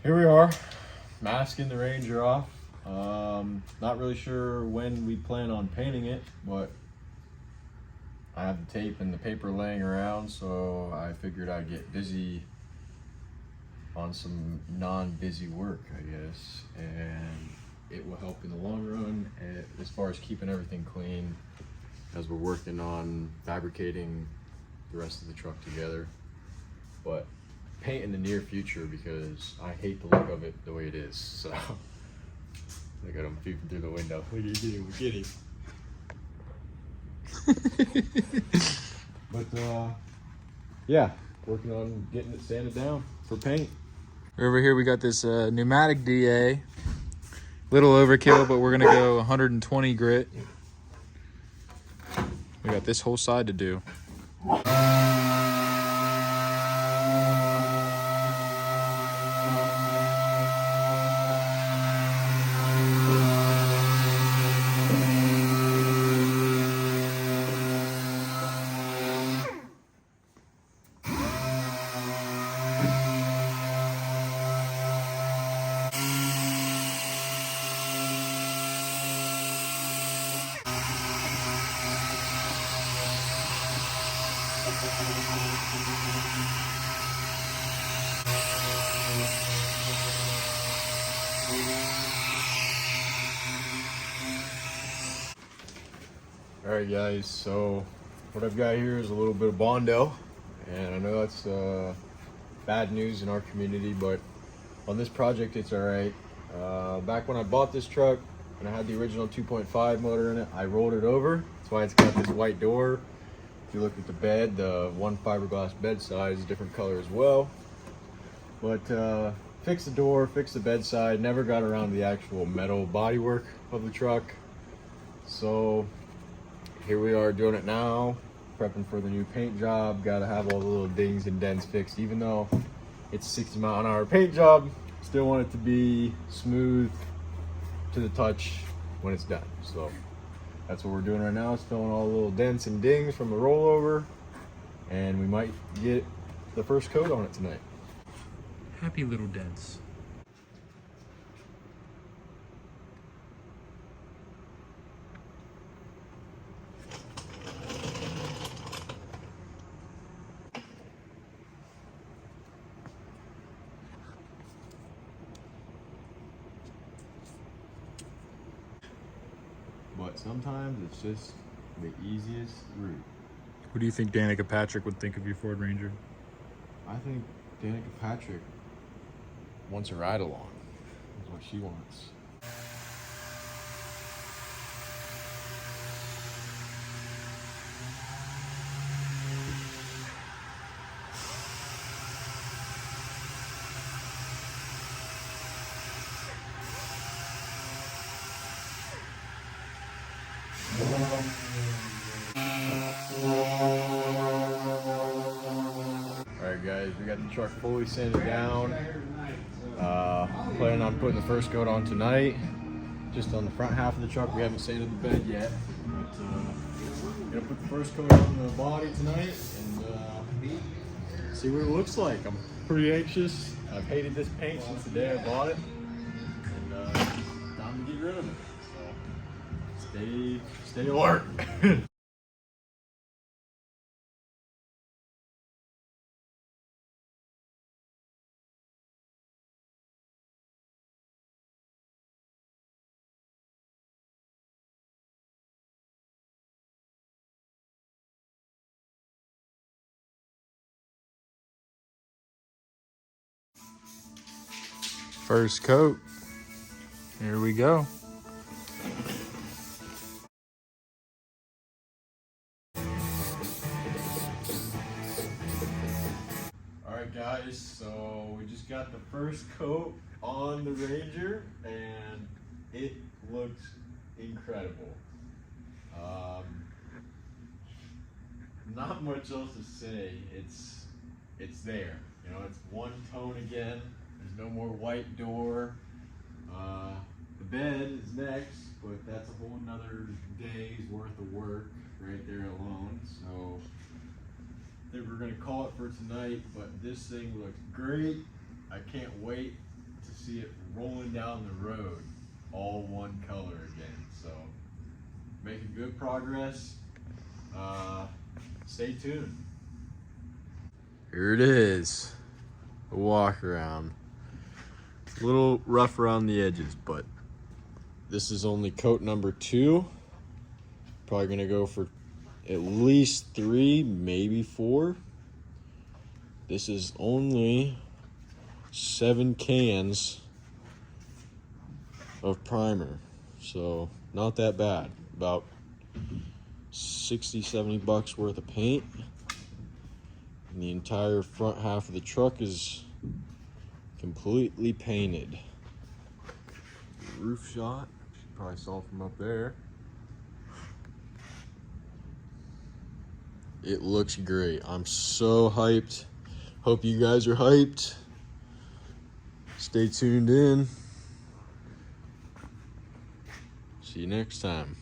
Here we are, masking the Ranger off. Not really sure when we plan on painting it, but I have the tape and the paper laying around, so I figured I'd get busy on some non-busy work, I guess, and it will help in the long run as far as keeping everything clean as we're working on fabricating the rest of the truck together. But paint in the near future because I hate the look of it the way it is. So look at him peeping through the window. Look at him, get him. But yeah, working on getting it sanded down for paint. Over here we got this pneumatic DA. Little overkill, but we're gonna go 120 grit. We got this whole side to do. Alright guys, so what I've got here is a little bit of Bondo, and I know that's bad news in our community, but on this project it's alright. Back when I bought this truck and I had the original 2.5 motor in it, I rolled it over. That's why it's got this white door. If you look at the bed, the one fiberglass bed side is a different color as well. But fixed the door, fixed the bed side, never got around to the actual metal bodywork of the truck. So here we are doing it now, prepping for the new paint job. Got to have all the little dings and dents fixed. Even though it's a 60-mile-an-hour paint job, still want it to be smooth to the touch when it's done. So that's what we're doing right now, is filling all the little dents and dings from the rollover, and we might get the first coat on it tonight. Happy little dents. But sometimes it's just the easiest route. What do you think Danica Patrick would think of your Ford Ranger? I think Danica Patrick wants a ride along. That's what she wants. Alright guys, we got the truck fully sanded down. Planning on putting the first coat on tonight. Just on the front half of the truck. We haven't sanded the bed yet. But gonna put the first coat on the body tonight and see what it looks like. I'm pretty anxious. I've hated this paint since the day I bought it. And time to get rid of it. So stay alert. First coat. Here we go. Alright guys, so we just got the first coat on the Ranger and it looks incredible. Not much else to say. It's there. You know, it's one tone again. There's no more white door. The bed is next, but that's a whole nother day's worth of work right there alone. So I think we're gonna call it for tonight, but this thing looks great. I can't wait see it rolling down the road, all one color again. So making good progress. Stay tuned. Here it is, a walk around. A little rough around the edges, but this is only coat number 2. Probably gonna go for at least 3, maybe 4. This is only 7 cans of primer, so not that bad. About 60-70 bucks worth of paint, and the entire front half of the truck is completely painted. Roof shot, you probably saw from up there. It looks great. I'm so hyped. Hope you guys are hyped. Stay tuned in. See you next time.